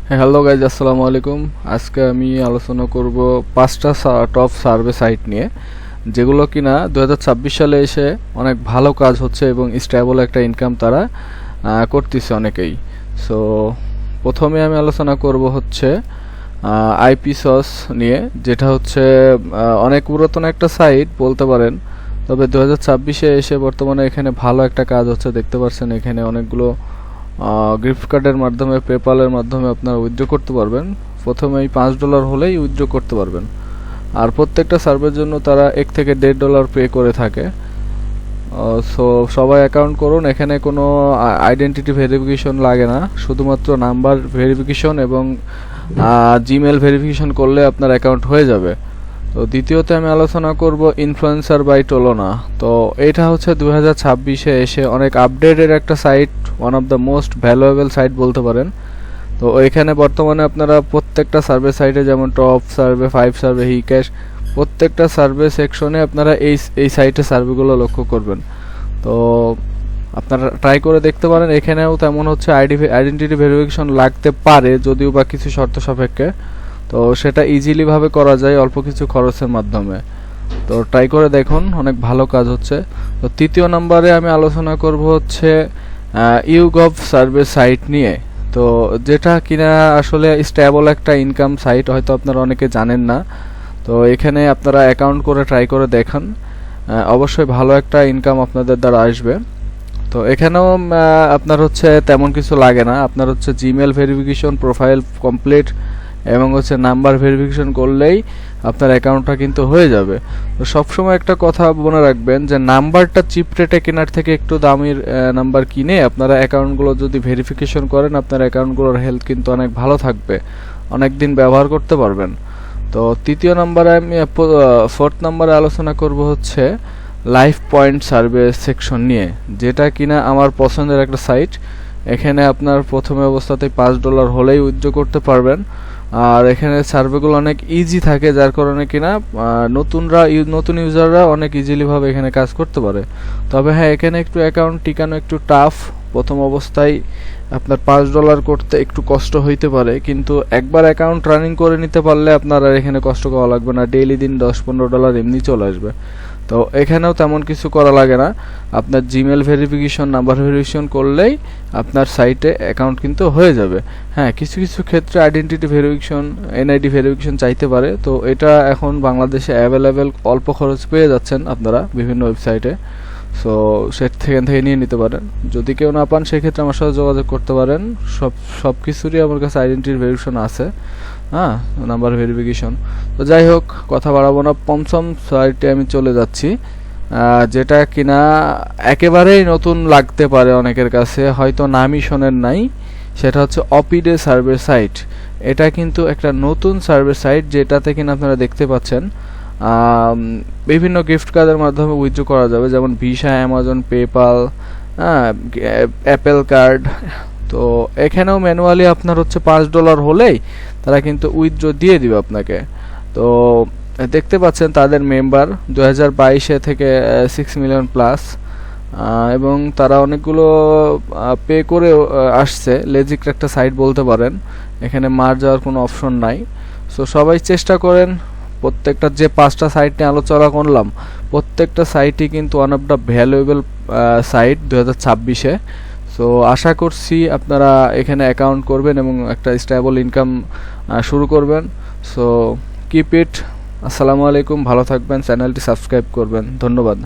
Hello guys, আসসালামু আলাইকুম। আজকে আমি আলোচনা করব 5টা টপ সার্ভে সাইট নিয়ে, যেগুলো কিনা 2026 সালে এসে অনেক ভালো কাজ হচ্ছে এবং স্টেবল একটা ইনকাম তারা করতেছে অনেকেই। সো প্রথমে আমি আলোচনা করব হচ্ছে আইপি সস নিয়ে, যেটা হচ্ছে অনেক পুরাতন একটা সাইট বলতে পারেন, তবে 2026-এ এসে বর্তমানে এখানে ভালো একটা কাজ হচ্ছে। দেখতে পাচ্ছেন এখানে অনেকগুলো গিফট কার্ডের মাধ্যমে, পেপালের মাধ্যমে আপনারা উইথড্র করতে পারবেন। প্রথমেই $5 হলেই উইথড্র করতে পারবেন, আর প্রত্যেকটা সার্ভের জন্য তারা $1 থেকে $1.5 পে করে থাকে। সো সবাই অ্যাকাউন্ট করুন। এখানে কোনো আইডেন্টিটি ভেরিফিকেশন লাগে না, শুধুমাত্র নাম্বার ভেরিফিকেশন এবং জিমেল ভেরিফিকেশন করলে আপনার অ্যাকাউন্ট হয়ে যাবে। তো দ্বিতীয়তে আমি আলোচনা করব ইনফ্লুয়েন্সার বাই টোলোনা। তো এটা হচ্ছে 2026-এ এসে অনেক আপডেটেড একটা site, one of the most valuable site বলতে পারেন। তো এখানে বর্তমানে আপনারা প্রত্যেকটা সার্ভে সাইটে, যেমন টপ সার্ভে, 5 সার্ভে, হিক্যাশ, প্রত্যেকটা সার্ভে সেকশনে আপনারা এই সাইটে সার্ভেগুলো লক্ষ্য করবেন। তো আপনারা ট্রাই করে দেখতে পারেন। এখানেও তেমন হচ্ছে আইডেন্টিটি ভেরিফিকেশন লাগতে পারে, যদিও বা কিছু শর্ত সাপেক্ষে। তো সেটা ইজিলি ভাবে করা যায় অল্প কিছু খরচের মাধ্যমে। তো ট্রাই করে দেখুন, অনেক ভালো কাজ হচ্ছে। তো তৃতীয় নম্বরে আমি আলোচনা করব হচ্ছে ইউগভ সার্ভে সাইট নিয়ে। তো যেটা কিনা আসলে স্টেবল একটা ইনকাম সাইট, হয়তো আপনারা অনেকে জানেন না। তো এখানে আপনারা অ্যাকাউন্ট করে ট্রাই করে দেখান, অবশ্যই ভালো একটা ইনকাম আপনাদের দ্বারা আসবে। তো এখানেও আপনার হচ্ছে তেমন কিছু লাগে না, আপনার হচ্ছে জিমেল ভেরিফিকেশন, প্রোফাইল কমপ্লিট এবং হচ্ছে নাম্বার ভেরিফিকেশন করলেই আপনার অ্যাকাউন্টটা কিন্তু হয়ে যাবে। তো সবসময় একটা কথা মনে রাখবেন যে নাম্বারটা চিপ রেটে কেনার থেকে একটু দামির নাম্বার কিনে আপনারা অ্যাকাউন্টগুলো যদি ভেরিফিকেশন করেন, আপনার অ্যাকাউন্টগুলোর হেলথ কিন্তু অনেক ভালো থাকবে, অনেক দিন ব্যবহার করতে পারবেন। তো তৃতীয় নম্বরে আমি ফোর্থ নম্বরে আলোচনা করব হচ্ছে লাইফ পয়েন্ট সার্ভে সেকশন নিয়ে, যেটা কিনা আমার পছন্দের একটা সাইট। এখানে আপনার প্রথমে অবস্থাতেই $5 হলেই উইথড্র করতে পারবেন, আর এখানে সার্ভেগুলো অনেক ইজি থাকে, যার কারণে কিনা নতুন ইউজাররা অনেক ইজিলি ভাবে এখানে কাজ করতে পারে। তবে হ্যাঁ, এখানে একটু অ্যাকাউন্ট টিকানো একটু টাফ। প্রথম অবস্থায় আপনার $5 করতে একটু কষ্ট হইতে পারে, কিন্তু একবার অ্যাকাউন্ট রানিং করে নিতে পারলে আপনার আর এখানে কষ্ট করা লাগবে না। ডেইলি দিন $10-15 এমনি চলে আসবে। তো এখানেও তেমন কিছু করা লাগে না, আপনার জিমেল ভেরিফিকেশন, নাম্বার ভেরিফিকেশন করলেই আপনার সাইটে অ্যাকাউন্ট কিন্তু হয়ে যাবে। হ্যাঁ, কিছু কিছু ক্ষেত্রে আইডেন্টিটি ভেরিফিকেশন, এনআইডি ভেরিফিকেশন চাইতে পারে। তো এটা এখন বাংলাদেশে অ্যাভেলেবেল, অল্প খরচ পেয়ে যাচ্ছেন আপনারা বিভিন্ন ওয়েবসাইটে। সো সেখান থেকে নিয়ে নিতে পারেন। যদি কেউ না পান, সেক্ষেত্রে আমার সাথে যোগাযোগ করতে পারেন। সব কিছুরই আমার কাছে আইডেন্টিটি ভেরিফিকেশন আছে, হ্যাঁ, নাম্বার ভেরিফিকেশন। তো যাই হোক, কথা বাড়াবো না, পঞ্চম সাইটে আমি চলে যাচ্ছি, যেটা কিনা একেবারেই নতুন লাগতে পারে অনেকের কাছে, হয়তো নামই শোনেন নাই। সেটা হচ্ছে অপিডে সার্ভে সাইট। এটা কিন্তু একটা নতুন সার্ভে সাইট, যেটাতে কিনা আপনারা দেখতে পাচ্ছেন বিভিন্ন গিফট কার্ডের মাধ্যমে উইথড্র করা যাবে, যেমন visa, Amazon, PayPal, Apple card. তো এখানেও ম্যানুয়ালি আপনার হচ্ছে $5 হলেই তারা কিন্তু উইথড্র দিয়ে দিবে আপনাকে। তো দেখতে পাচ্ছেন তাদের মেম্বার 2022 থেকে 6 মিলিয়ন প্লাস, এবং তারা অনেকগুলো পে করে আসছে। লেজিক একটা সাইট বলতে পারেন, এখানে মার যাওয়ার কোনো অপশন নাই। সো সবাই চেষ্টা করেন। প্রত্যেকটা যে 5টা সাইট নিয়ে আলোচনা করলাম, প্রত্যেকটা সাইটই কিন্তু one of the valuable site 2026-এ। সো আশা করছি আপনারা এখানে অ্যাকাউন্ট করবেন এবং একটা স্টেবল ইনকাম শুরু করবেন। So keep it. আসসালামু আলাইকুম, ভালো থাকবেন, চ্যানেলটি সাবস্ক্রাইব করবেন। ধন্যবাদ।